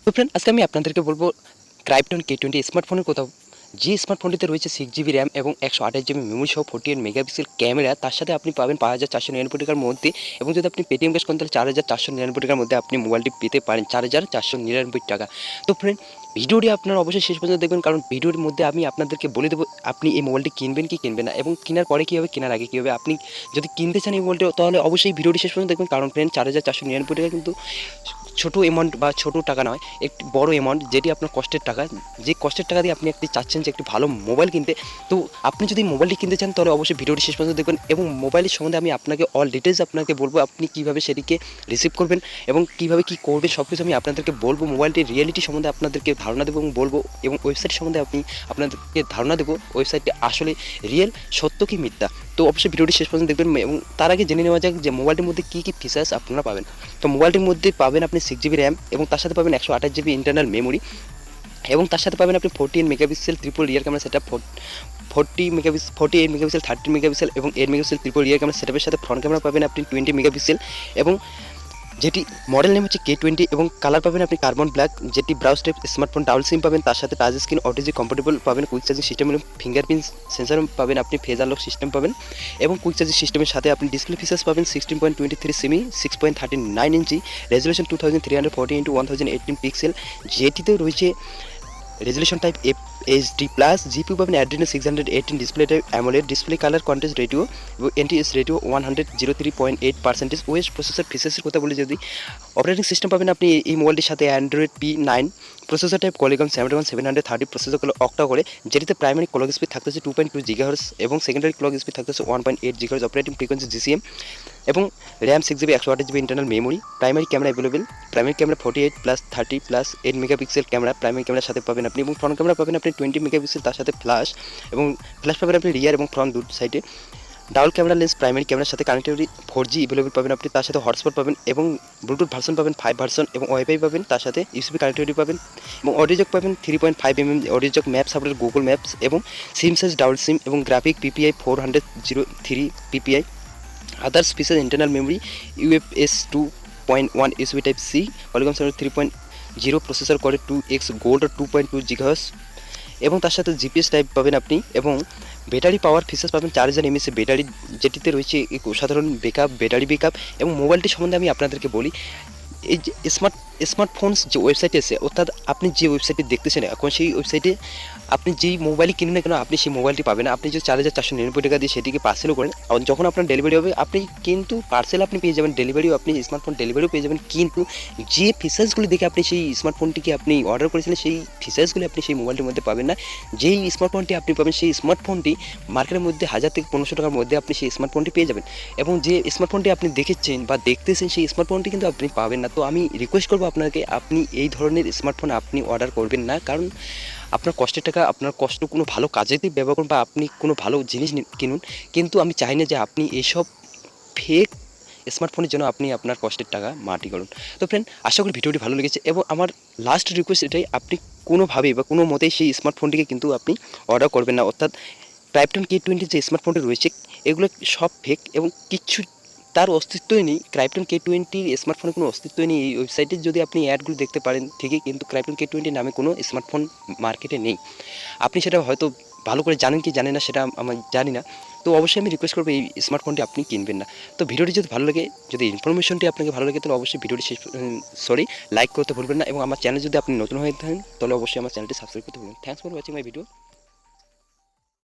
তো ফ্রেন্ড, আজকে আমি আপনাদেরকে বলবো ক্রাইপ্টন K20 স্মার্টফোনের কথা। যে স্মার্টফোনটিতে রয়েছে 6GB র্যাম এবং 128GB মেমোরি সহ 48 মেগাপিক্সেল ক্যামেরা, তার সাথে আপনি পাবেন 5499 টাকার মধ্যে। এবং যদি আপনি পেটিএম ক্যাশ করেন তাহলে 4499 টাকার মধ্যে আপনি মোবাইলটি পেতে পারেন 4499 টাকা। তো ফ্রেন্ড, ভিডিওটি আপনারা অবশ্যই শেষ পর্যন্ত দেখবেন, কারণ ভিডিওর মধ্যে আমি আপনাদেরকে বলে দেবো আপনি এই মোবাইলটি কিনবেন কি কিনবেন না, এবং কেনার পরে কী হবে, কেনার আগে কী হবে। আপনি যদি কিনতে চান এই মোবাইলটি, তাহলে অবশ্যই ভিডিওটি শেষ পর্যন্ত দেখবেন, কারণ ফ্রেন্ড 4499 টাকা কিন্তু ছোটো অ্যামাউন্ট বা ছোটো টাকা নয়, একটি বড় অ্যামাউন্ট, যেটি আপনার কষ্টের টাকা। যে কষ্টের টাকা দিয়ে আপনি একটি চাচ্ছেন যে একটি ভালো মোবাইল কিনতে। তো আপনি যদি মোবাইলটি কিনতে চান তাহলে অবশ্যই ভিডিওটি শেষ পর্যন্ত দেখবেন, এবং মোবাইলের সম্বন্ধে আমি আপনাকে অল ডিটেলস আপনাকে বলবো, আপনি কীভাবে সেটিকে রিসিভ করবেন এবং কীভাবে কী করবেন সব কিছু আমি আপনাদেরকে বলবো। মোবাইলটির রিয়েলিটি সম্বন্ধে আপনাদেরকে ধারণা দেবো এবং বলবো, এবং ওয়েবসাইট সম্বন্ধে আপনাদেরকে ধারণা দেবো ওয়েবসাইটটি আসলে রিয়েল, সত্য কি মিথ্যা। তো অবশ্যই ভিডিওটি শেষ পর্যন্ত দেখবেন, এবং তার আগে জেনে নেওয়া যাক যে মোবাইলটির মধ্যে কী কী ফিচার্স আপনারা পাবেন। তো মোবাইলটির মধ্যে পাবেন আপনি 6GB র্যাম, এবং তার সাথে পাবেন 128GB ইন্টারনাল মেমোরি, এবং তার সাথে পাবেন আপনি 48 megapixel triple rear camera setup, 48 megapixel 30 megapixel এবং 8 মেগাপিক্সেল ট্রিপল রিয়ার ক্যামেরা সেটআপের সাথে ফ্রন্ট ক্যামেরা পাবেন আপনি 20 মেগাপিক্সেল, এবং যেটি মডেল নেম হচ্ছে K20, এবং কালার পাবেন আপনি কার্বন ব্ল্যাক, যেটি ব্রাউজ টাইপ স্মার্টফোন ডাবল সিম পাবেন, তার সাথে টাচ স্ক্রিন OTG কম্পাটেবল পাবেন, কুইক চার্জিং সিস্টেম এবং ফিঙ্গারপ্রিন্ট সেন্সর পাবেন, আপনি ফেস আনলক সিস্টেম পাবেন, এবং কুইক চার্জিং সিস্টেমের সাথে আপনি ডিসপ্লে ফিচার্স পাবেন 16.23 সেমি 6.39 ইঞ্চি, রেজুলেশন 2340x1018 পিক্সেল, যেটিতে রয়েছে resolution type HD plus, GPU পাবেন Adreno 618, display type AMOLED, display colour contrast ratio এবং NTS রেটিও 103.8%। ওএস প্রসেসর ফিচার্সের কথা বলে যদি, অপারেটিং সিস্টেম পাবেন আপনি এই মোবাইলটির সাথে Android P9, processor type Qualcomm Snapdragon 730, processor হলো অক্টা করে, যেটিতে প্রাইমারি ক্লক স্পিড থাকতেছে 2.2 GHz এবং সেকেন্ডারি ক্লক স্পিড থাকতেছে 1.8 GHz, অপারেটিং ফ্রিকোয়েন্সি GCM, এবং RAM 6GB 128GB internal memory. Primary camera available, primary camera 48+30+8 megapixel camera primary ক্যামেরার সাথে পাবেন আপনি, এবং ফ্রন্ট ক্যামেরা পাবেন আপনি 20 মেগাপিক্সেল, তার সাথে ফ্ল্যাশ, এবং ফ্ল্যাশ পাবেন আপনি রিয়ার এবং ফ্রন্ট দুটো সাইডে। ডাবল ক্যামেরা লেন্স প্রাইমারি ক্যামেরার সাথে কানেক্টিভিটি 4G অ্যাভেলেবল পাবেন আপনি, তার সাথে হটস্পট পাবেন, এবং ব্লুটুথ ভার্সন পাবেন 5 ভার্সন, এবং ওয়াইফাই পাবেন, তার সাথে USB কানেক্টিভিটি পাবেন, এবং অডিও জ্যাক পাবেন 3.5mm audio Jack, map supported Google maps, এবং সিম সাইজ ডাবল সিম, এবং graphic PPI 403 PPI। Others feature internal memory UFS 2.1 USB type C, Qualcomm 3.0 processor করে 2x গোল্ড 2.2 GHz, এবং তার সাথে GPS টাইপ পাবেন আপনি, এবং ব্যাটারি পাওয়ার ফিচার্স পাবেন 4000 mAh ব্যাটারি, যেটিতে রয়েছে এক অসাধারণ ব্যাটারি ব্যাকআপ। এবং মোবাইলটি সম্বন্ধে আমি আপনাদেরকে বলি, এই যে স্মার্টফোনস যে ওয়েবসাইটে আছে, অর্থাৎ আপনি যে ওয়েবসাইটে দেখতেছেন এখন, সেই ওয়েবসাইটে আপনি যেই মোবাইলই কিনুন না কেন আপনি সেই মোবাইলটি পাবেন। আপনি যদি 4499 টাকা দিয়ে সেটিকে পার্সেলও করেন, যখন আপনার ডেলিভারি হবে আপনি কিন্তু পার্সেল আপনি পেয়ে যাবেন, ডেলিভারিও আপনি স্মার্টফোন ডেলিভারিও পেয়ে যাবেন, কিন্তু যে ফিচার্সগুলি দেখে আপনি সেই স্মার্টফোনটিকে আপনি অর্ডার করেছিলেন সেই ফিচার্সগুলি আপনি সেই মোবাইলটির মধ্যে পাবেন না। যেই স্মার্টফোনটি আপনি পাবেন সেই স্মার্টফোনটি মার্কেটের মধ্যে 1000 থেকে 1500 টাকার মধ্যে আপনি সেই স্মার্টফোনটি পেয়ে যাবেন, এবং যে স্মার্টফোনটি আপনি দেখেছেন বা দেখতেছেন সেই স্মার্টফোনটি কিন্তু আপনি পাবেন না। তো আমি রিকোয়েস্ট করবো আপনাকে, আপনি এই ধরনের স্মার্টফোন আপনি অর্ডার করবেন না, কারণ আপনার কষ্টের টাকা আপনার কষ্ট কোনো ভালো কাজেতেই ব্যবহার করুন, বা আপনি কোনো ভালো জিনিস কিনুন, কিন্তু আমি চাই না যে আপনি এইসব ফেক স্মার্টফোনের জন্য আপনি আপনার কষ্টের টাকা মাটি করুন। তো ফ্রেন্ড, আশা করি ভিডিওটি ভালো লেগেছে, এবং আমার লাস্ট রিকোয়েস্ট এটাই, আপনি কোনোভাবেই বা কোনো মতেই সেই স্মার্টফোনটিকে কিন্তু আপনি অর্ডার করবেন না। অর্থাৎ ক্রাইপ্টন K20 যে স্মার্টফোনটি রয়েছে এগুলো সব ফেক, এবং কিছু তার অস্তিত্বই নেই। ক্রাইপ্টন K20 স্মার্টফোনের কোনো অস্তিত্বই নেই। এই ওয়েবসাইটে যদি আপনি অ্যাডগুলো দেখতে পারেন ঠিকই, কিন্তু ক্রাইপ্টন K20 নামে কোনো স্মার্টফোন মার্কেটে নেই। আপনি সেটা হয়তো ভালো করে জানেন কি জানেন না সেটা আমি জানি না। তো অবশ্যই আমি রিকোয়েস্ট করবো এই স্মার্টফোনটি আপনি কিনবেন না। তো ভিডিওটি যদি ভালো লাগে, যদি ইনফরমেশনটি আপনাকে ভালো লাগে, তাহলে অবশ্যই ভিডিওটি লাইক করতে ভুলবেন না, এবং আমার চ্যানেল যদি আপনি নতুন হয়ে থাকেন তাহলে অবশ্যই আমার চ্যানেলটি সাবস্ক্রাইব করতে ভুলবেন। Thanks for watching my video.